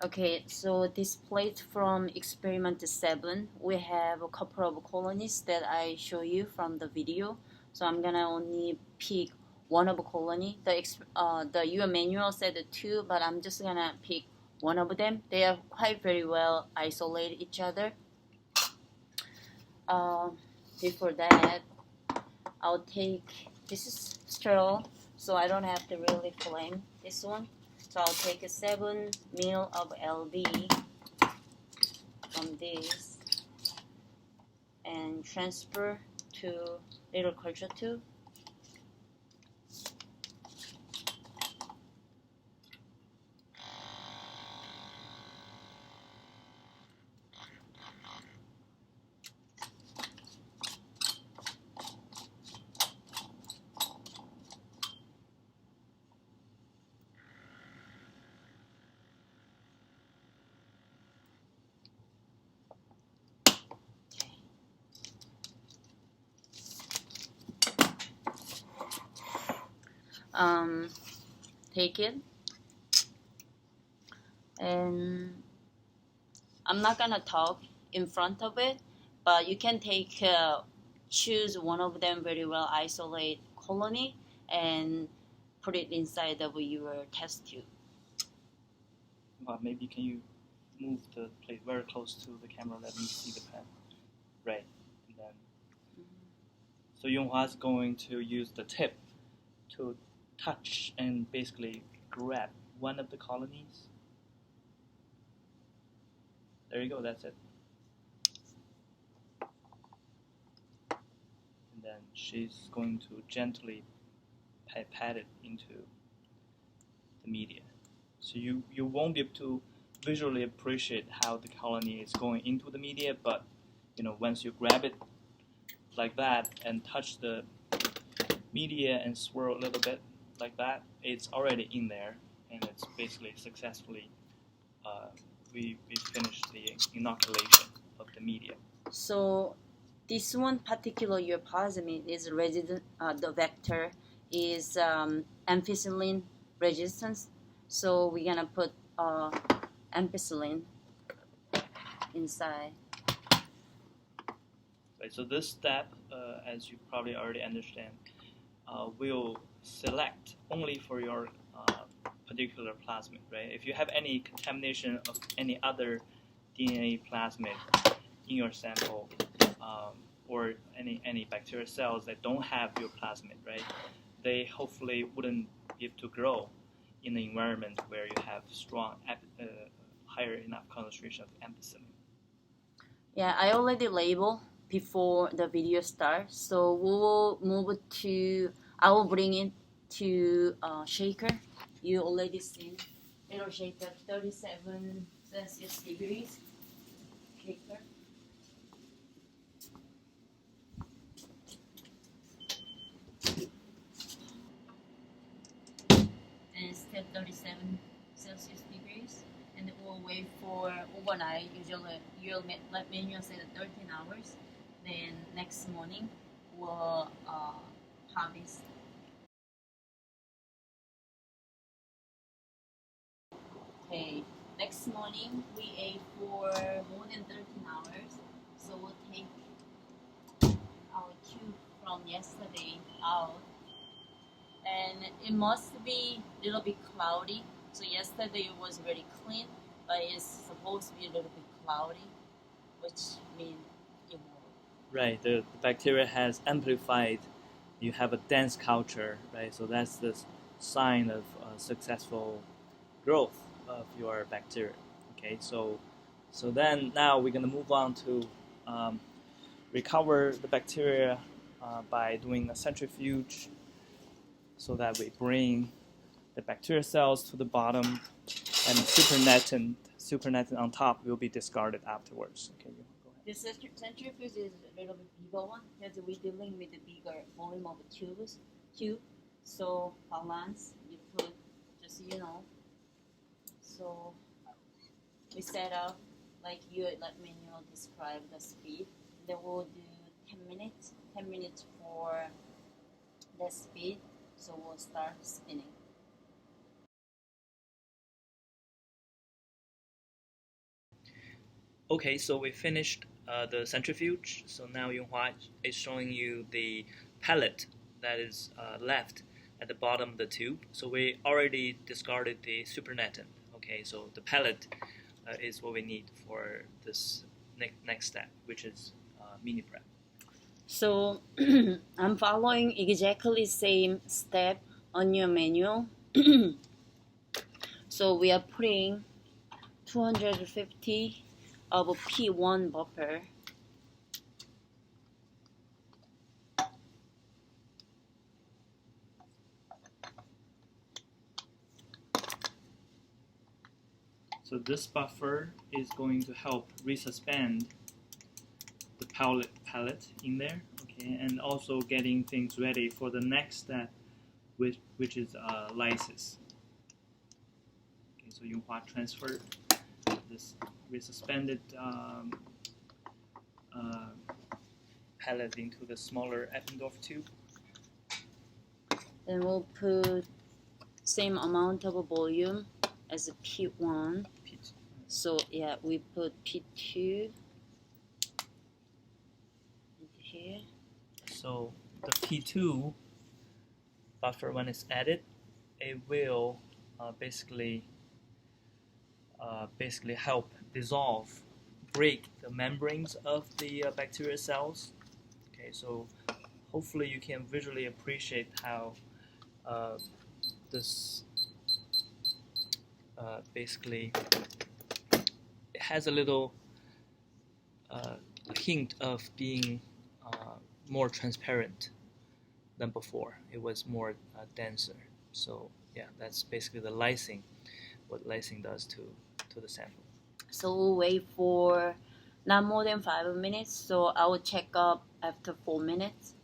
Okay, so this plate from experiment 7, we have a couple of colonies that I show you from the video. So I'm gonna only pick one of a colony. The your manual said 2, but I'm just gonna pick one of them. They are quite very well isolate each other. Uh, Before that, I'll take this is straw, so I don't have to really flame this one. So I'll take a 7 ml of LD from this and transfer to little culture tube. Take it, and I'm not gonna talk in front of it, but you can choose one of them very well isolate colony and put it inside of your test tube. Maybe can you move the plate very close to the camera? Let me see the pen. Right, and then so Yonghua is going to use the tip to touch and basically grab one of the colonies. There you go, that's it. And then she's going to gently pat it into the media. So you won't be able to visually appreciate how the colony is going into the media, but once you grab it like that and touch the media and swirl a little bit like that, it's already in there, and it's basically successfully we finished the inoculation of the media. So this one particular your plasmid is resistant. The vector is ampicillin resistance. So we're gonna put ampicillin inside. Right. So this step, as you probably already understand, will select only for your particular plasmid, right? If you have any contamination of any other DNA plasmid in your sample, or any bacterial cells that don't have your plasmid, right? They hopefully wouldn't be able to grow in an environment where you have strong, higher enough concentration of ampicillin. Yeah, I already label before the video starts. So we will move to. I will bring it to shaker. You already seen little shaker, 37 Celsius degrees shaker. And it's still 37 Celsius degrees. And it will wait for overnight. Usually, your menu said 13 hours. Then next morning, we'll harvest. Okay, next morning we ate for more than 13 hours, so we'll take our tube from yesterday out, and it must be a little bit cloudy. So yesterday it was very clean, but it's supposed to be a little bit cloudy, which means it will. Right, the bacteria has amplified. You have a dense culture, right? So that's the sign of successful growth of your bacteria. Okay, so then now we're gonna move on to recover the bacteria by doing a centrifuge, so that we bring the bacteria cells to the bottom, and supernatant on top will be discarded afterwards. Okay, go ahead. This centrifuge is a little bit bigger one because we're dealing with the bigger volume of the tube. So balance, you put just So we set up like you let manual describe the speed. Then we'll do 10 minutes. 10 minutes for the speed. So we'll start spinning. Okay, so we finished the centrifuge. So now Yonghua is showing you the pellet that is left at the bottom of the tube. So we already discarded the supernatant. Okay, so the pellet is what we need for this next step, which is mini prep. So I'm following exactly same step on your manual. So we are putting 250 of P1 buffer. So this buffer is going to help resuspend the pellet in there, okay, and also getting things ready for the next step, which is lysis. Okay, so Yonghua transferred this resuspended pellet into the smaller Eppendorf tube. Then we'll put same amount of volume as P1. P2. So yeah, we put P2 into here. So the P2 buffer, when it's added, it will basically help dissolve, break the membranes of the bacterial cells. Okay, so hopefully you can visually appreciate how this basically it has a little hint of being more transparent than before. It was more denser. So yeah, that's basically the lysing, what lysing does to the sample. So we'll wait for not more than 5 minutes. So I will check up after 4 minutes.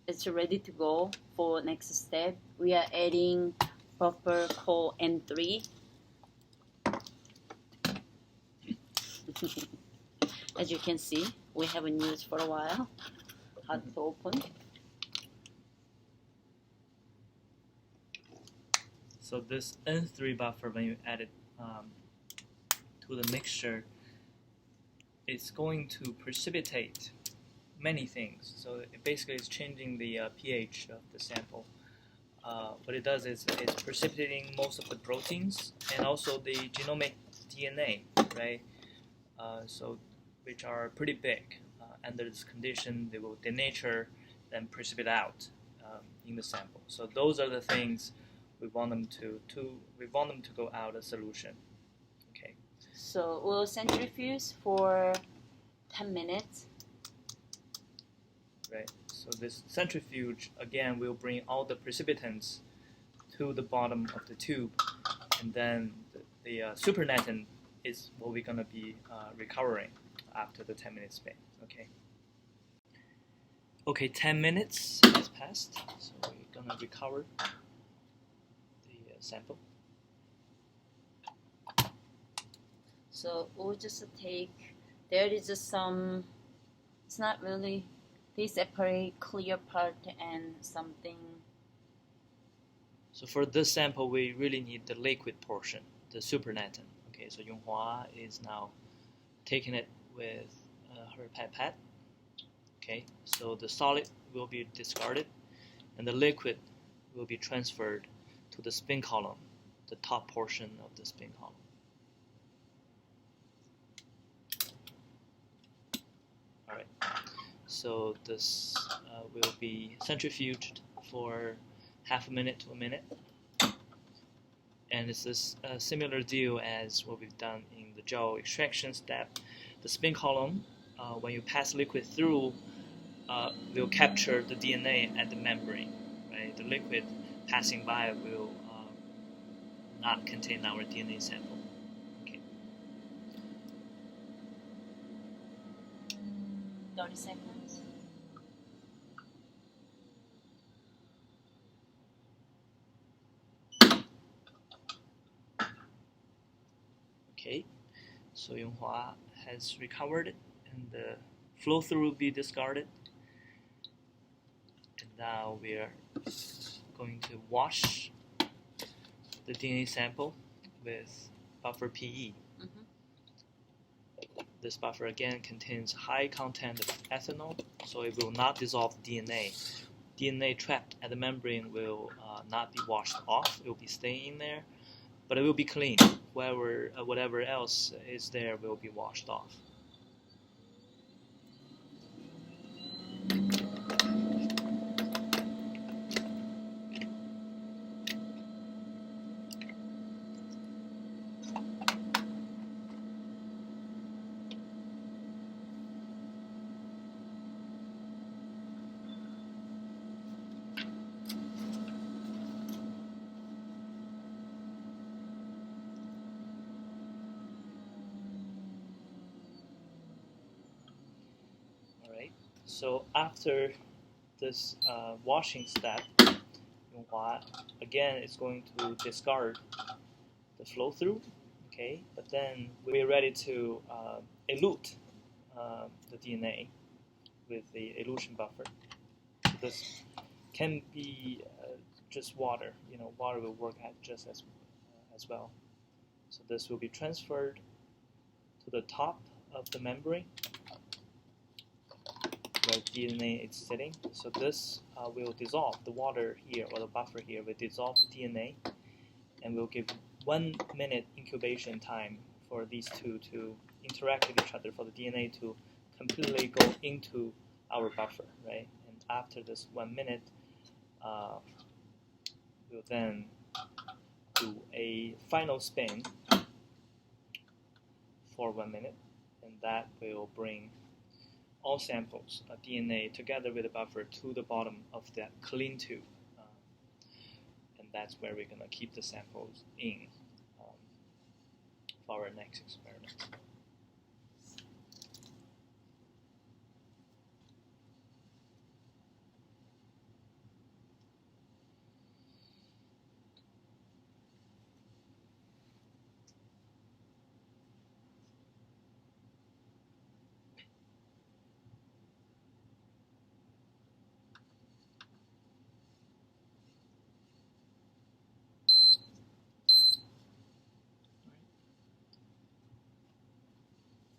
It's ready to go for next step. We are adding buffer called N3. As you can see, we haven't used for a while. Hard to open. So this N3 buffer, when you add it to the mixture, it's going to precipitate many things. So it basically is changing the pH of the sample. What it does is it's precipitating most of the proteins and also the genomic DNA, right? So which are pretty big. Under this condition, they will denature and precipitate out in the sample. So those are the things we want them to go out a solution. Okay. So we'll centrifuge for 10 minutes. Right. So this centrifuge again will bring all the precipitants to the bottom of the tube, and then the supernatant is what we're gonna be recovering after the 10 minutes span. Okay. Okay, 10 minutes has passed, so we're gonna recover the sample. So we'll just take, there is some, it's not really, they separate clear part and something. So for this sample, we really need the liquid portion, the supernatant. Okay, so Yonghua is now taking it with her pipette. Okay, so the solid will be discarded, and the liquid will be transferred to the spin column, the top portion of the spin column. All right, so this will be centrifuged for half a minute to a minute, and it's a similar deal as what we've done in the gel extraction step. The spin column, when you pass liquid through, will capture the DNA at the membrane. Right, the liquid passing by will not contain our DNA sample. Okay. 30 seconds. Okay, so Yonghua has recovered it, and the flow through will be discarded. And now we are going to wash the DNA sample with buffer PE. Mhm. This buffer again contains high content of ethanol, so it will not dissolve DNA. DNA trapped at the membrane will not be washed off. It will be staying in there, but it will be clean. Whatever else is there will be washed off. Alright, so after this washing step, Yonghua again is going to discard the flow through, okay, but then we're ready to elute the DNA with the elution buffer. So this can be just water, water will work just as well. So this will be transferred to the top of the membrane where DNA is sitting. So this will dissolve the water here, or the buffer here will dissolve the DNA, and will give 1 minute incubation time for these two to interact with each other, for the DNA to completely go into our buffer, right? And after this 1 minute, we'll then do a final spin for 1 minute, and that will bring all samples of DNA together with the buffer to the bottom of that clean tube, and that's where we're going to keep the samples in for our next experiment.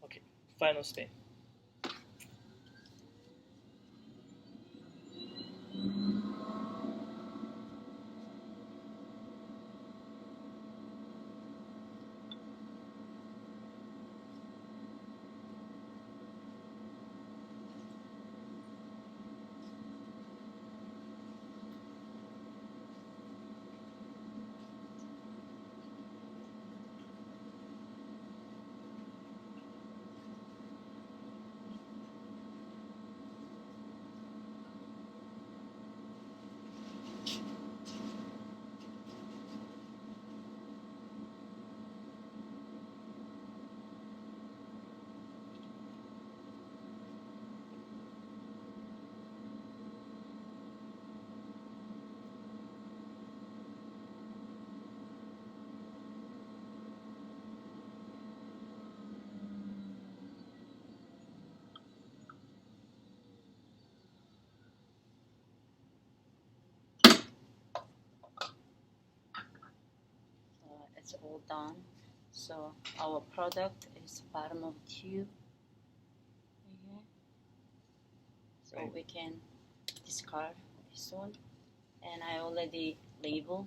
Okay, final spin. It's all done. So our product is bottom of tube. Okay. So Right. we can discard this one, and I already label.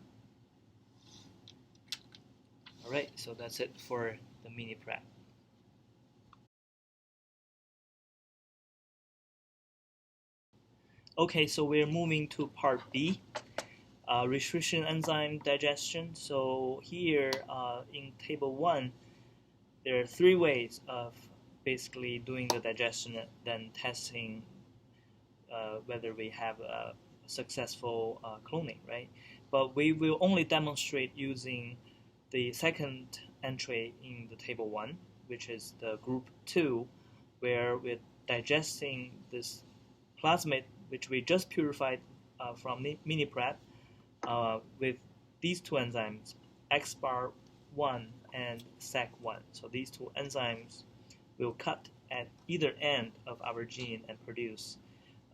Alright, so that's it for the mini prep. Okay, so we're moving to part B, restriction enzyme digestion. So here in table 1, there are 3 ways of basically doing the digestion and then testing whether we have a successful cloning, right? But we will only demonstrate using the second entry in the table 1, which is the group 2, where we're digesting this plasmid which we just purified from mini prep with these 2 enzymes, XBAR1 and SEC1. So these 2 enzymes will cut at either end of our gene and produce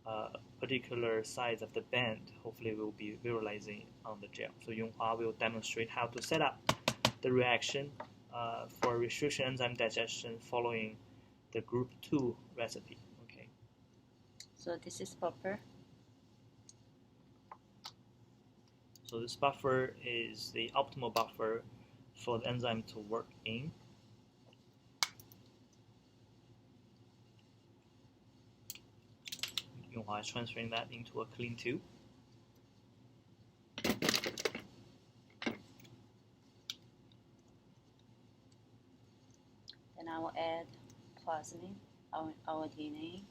a particular size of the band. Hopefully we'll be visualizing on the gel. So Yonghua will demonstrate how to set up the reaction for restriction enzyme digestion following the group 2 recipe. Okay. So this is buffer. So this buffer is the optimal buffer for the enzyme to work in. Yonghua is transferring that into a clean tube. Then I will add plasmid, our DNA.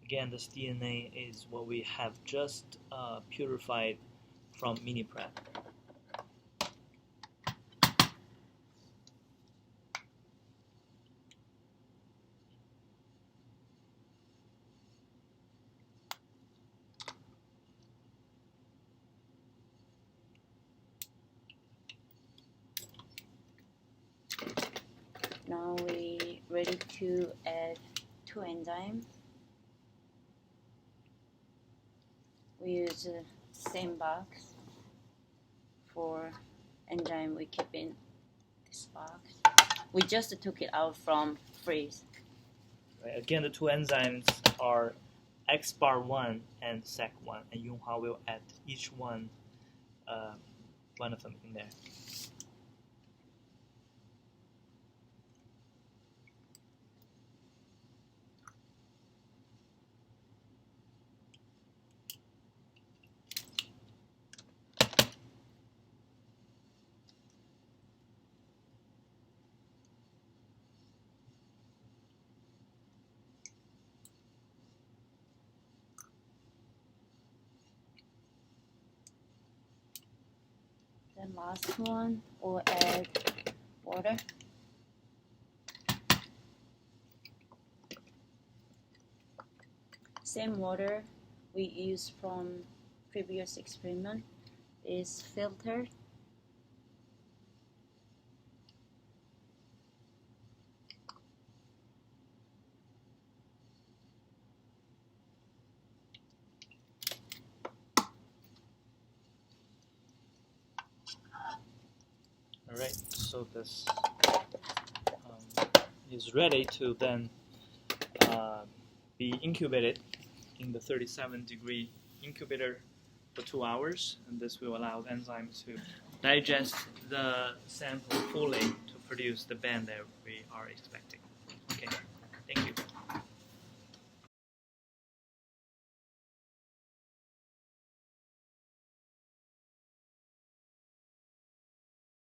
Again, this DNA is what we have just purified from mini-prep. Now we ready to add 2 enzymes. We use the same box for enzyme we keep in this box. We just took it out from freeze. Right. Again, the 2 enzymes are XBAR1 and SEC1, and Yonghua will add each one of them in there. Then last one, we'll add water. Same water we used from previous experiment is filtered. Alright, so this is ready to then be incubated in the 37-degree incubator for 2 hours, and this will allow the enzyme to digest the sample fully to produce the band that we are expecting. Okay, thank you.